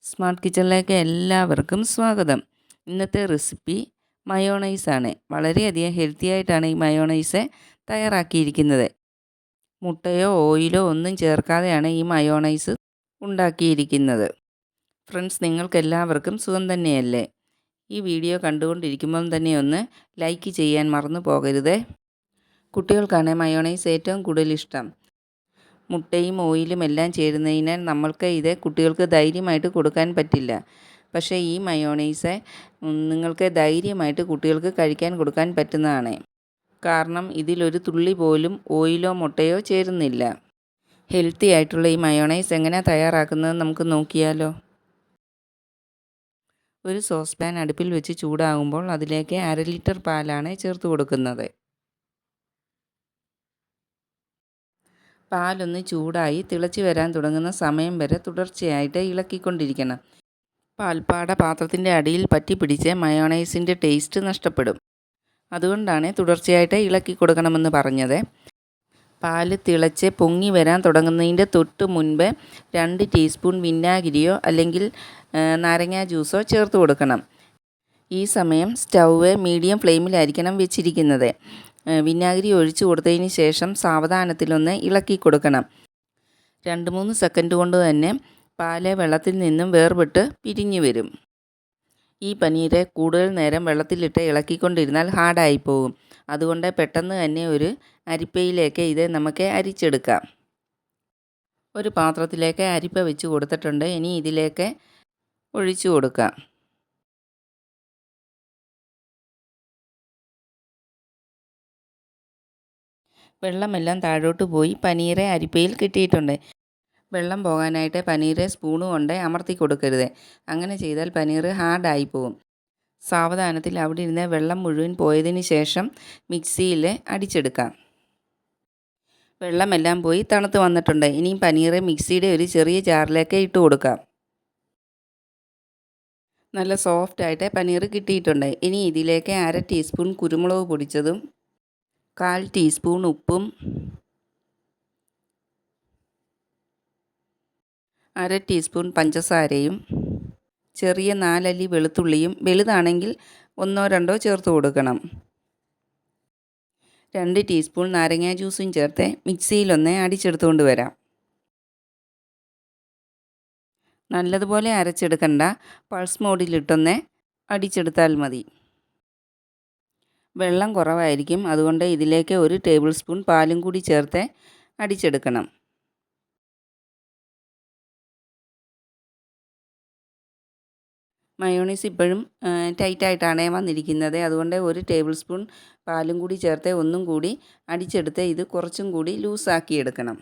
Smart കിച്ചണിലേക്ക് എല്ലാവർക്കും സ്വാഗതം. ഇന്നത്തെ റെസിപ്പി മയോണൈസാണ്. വളരെയധികം ഹെൽത്തി ആയിട്ടാണ് ഈ മയോണൈസ് തയ്യാറാക്കിയിരിക്കുന്നത്. മുട്ടയോ ഓയിലോ ഒന്നും ചേർക്കാതെയാണ് ഈ മയോണൈസ് ഉണ്ടാക്കിയിരിക്കുന്നത്. ഫ്രണ്ട്സ്, നിങ്ങൾക്കെല്ലാവർക്കും സുഖം തന്നെയല്ലേ? ഈ വീഡിയോ കണ്ടുകൊണ്ടിരിക്കുമ്പോൾ തന്നെ ഒന്ന് ലൈക്ക് ചെയ്യാൻ മറന്നു പോകരുതേ. കുട്ടികൾക്കാണ് മയോണൈസ് ഏറ്റവും കൂടുതൽ ഇഷ്ടം. മുട്ടയും ഓയിലും എല്ലാം ചേരുന്നതിനാൽ നമ്മൾക്ക് ഇത് കുട്ടികൾക്ക് ധൈര്യമായിട്ട് കൊടുക്കാൻ പറ്റില്ല. പക്ഷേ ഈ മയോണൈസ് നിങ്ങൾക്ക് ധൈര്യമായിട്ട് കുട്ടികൾക്ക് കഴിക്കാൻ കൊടുക്കാൻ പറ്റുന്നതാണ്. കാരണം ഇതിലൊരു തുള്ളി പോലും ഓയിലോ മുട്ടയോ ചേരുന്നില്ല. ഹെൽത്തി ആയിട്ടുള്ള ഈ മയോണൈസ് എങ്ങനെയാണ് തയ്യാറാക്കുന്നത് നമുക്ക് നോക്കിയാലോ. ഒരു സോസ് പാൻ അടുപ്പിൽ വെച്ച് ചൂടാകുമ്പോൾ അതിലേക്ക് 1/2 ലിറ്റർ പാലാണ് ചേർത്ത് കൊടുക്കുന്നത്. പാലൊന്ന് ചൂടായി തിളച്ച് വരാൻ തുടങ്ങുന്ന സമയം വരെ തുടർച്ചയായിട്ട് ഇളക്കിക്കൊണ്ടിരിക്കണം. പാൽപ്പാട പാത്രത്തിൻ്റെ അടിയിൽ പറ്റി പിടിച്ച് മയോണൈസിൻ്റെ ടേസ്റ്റ് നഷ്ടപ്പെടും. അതുകൊണ്ടാണ് തുടർച്ചയായിട്ട് ഇളക്കി കൊടുക്കണമെന്ന് പറഞ്ഞത്. പാല് തിളച്ച് പൊങ്ങി വരാൻ തുടങ്ങുന്നതിൻ്റെ തൊട്ട് മുൻപ് 2 ടീസ്പൂൺ വിനാഗിരിയോ അല്ലെങ്കിൽ നാരങ്ങാ ജ്യൂസോ ചേർത്ത് കൊടുക്കണം. ഈ സമയം സ്റ്റൗവ് മീഡിയം ഫ്ലെയിമിലായിരിക്കണം വെച്ചിരിക്കുന്നത്. വിനാഗിരി ഒഴിച്ചു കൊടുത്തതിന് ശേഷം സാവധാനത്തിലൊന്ന് ഇളക്കി കൊടുക്കണം. 2-3 സെക്കൻഡ് കൊണ്ട് തന്നെ പാല് വെള്ളത്തിൽ നിന്നും വേർപെട്ട് പിരിഞ്ഞു വരും. ഈ പനീർ കൂടുതൽ നേരം വെള്ളത്തിലിട്ട് ഇളക്കിക്കൊണ്ടിരുന്നാൽ ഹാർഡായി പോകും. അതുകൊണ്ട് പെട്ടെന്ന് തന്നെ ഒരു അരിപ്പയിലേക്ക് ഇത് നമുക്ക് അരിച്ചെടുക്കാം. ഒരു പാത്രത്തിലേക്ക് അരിപ്പ വെച്ച് കൊടുത്തിട്ടുണ്ട്. ഇനി ഇതിലേക്ക് ഒഴിച്ചു കൊടുക്കാം. വെള്ളമെല്ലാം താഴോട്ട് പോയി പനീർ അരിപ്പയിൽ കിട്ടിയിട്ടുണ്ട്. വെള്ളം പോകാനായിട്ട് പനീർ സ്പൂണ് കൊണ്ട് അമർത്തി കൊടുക്കരുത്. അങ്ങനെ ചെയ്താൽ പനീർ ഹാർഡായി പോകും. സാവധാനത്തിൽ അവിടെ ഇരുന്ന് വെള്ളം മുഴുവൻ പോയതിന് ശേഷം മിക്സിയിൽ അടിച്ചെടുക്കാം. വെള്ളമെല്ലാം പോയി തണുത്ത് വന്നിട്ടുണ്ട്. ഇനിയും പനീർ മിക്സിയുടെ ഒരു ചെറിയ ജാറിലേക്ക് ഇട്ട് കൊടുക്കാം. നല്ല സോഫ്റ്റായിട്ട് പനീർ കിട്ടിയിട്ടുണ്ട്. ഇനി ഇതിലേക്ക് 1/2 ടീസ്പൂൺ കുരുമുളക് പൊടിച്ചതും 1/4 ടീസ്പൂൺ ഉപ്പും 1/2 ടീസ്പൂൺ പഞ്ചസാരയും ചെറിയ 4 അല്ലി വെളുത്തുള്ളിയും വലുതാണെങ്കിൽ 1-2 ചേർത്ത് കൊടുക്കണം. 2 ടീസ്പൂൺ നാരങ്ങാ ജ്യൂസും ചേർത്ത് മിക്സിയിലൊന്ന് അടിച്ചെടുത്തുകൊണ്ട് വരാം. നല്ലതുപോലെ അരച്ചെടുക്കണ്ട, പൾസ് മോഡിലിട്ടൊന്ന് അടിച്ചെടുത്താൽ മതി. വെള്ളം കുറവായിരിക്കും. അതുകൊണ്ട് ഇതിലേക്ക് 1 ടേബിൾ സ്പൂൺ പാലും കൂടി ചേർത്ത് അടിച്ചെടുക്കണം. മയോണൈസ് ഇപ്പോഴും ടൈറ്റായിട്ടാണ് വന്നിരിക്കുന്നത്. അതുകൊണ്ട് 1 ടേബിൾ സ്പൂൺ പാലും കൂടി ചേർത്ത് ഒന്നും കൂടി അടിച്ചെടുത്ത് ഇത് കുറച്ചും കൂടി ലൂസാക്കി എടുക്കണം.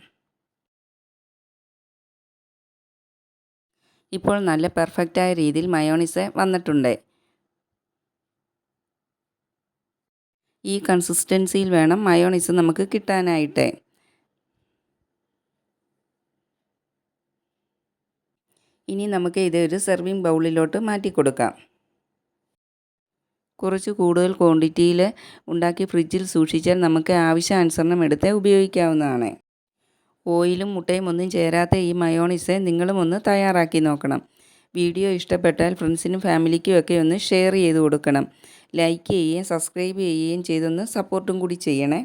ഇപ്പോൾ നല്ല പെർഫെക്റ്റായ രീതിയിൽ മയോണൈസ് വന്നിട്ടുണ്ട്. ഈ കൺസിസ്റ്റൻസിയിൽ വേണം മയോണൈസ് നമുക്ക് കിട്ടാനായിട്ട്. ഇനി നമുക്ക് ഇതൊരു സെർവിങ് ബൗളിലോട്ട് മാറ്റി കൊടുക്കാം. കുറച്ച് കൂടുതൽ ക്വാണ്ടിറ്റിയിൽ ഉണ്ടാക്കി ഫ്രിഡ്ജിൽ സൂക്ഷിച്ചാൽ നമുക്ക് ആവശ്യാനുസരണം എടുത്ത് ഉപയോഗിക്കാവുന്നതാണ്. ഓയിലും മുട്ടയും ഒന്നും ചേരാത്ത ഈ മയോണൈസ് നിങ്ങളും ഒന്ന് തയ്യാറാക്കി നോക്കണം. വീഡിയോ ഇഷ്ടപ്പെട്ടാൽ ഫ്രണ്ട്സിനും ഫാമിലിക്കും ഒക്കെ ഒന്ന് ഷെയർ ചെയ്ത് കൊടുക്കണം. ലൈക്ക് ചെയ്യുകയും സബ്സ്ക്രൈബ് ചെയ്യുകയും ചെയ്തൊന്ന് സപ്പോർട്ടും കൂടി ചെയ്യണേ.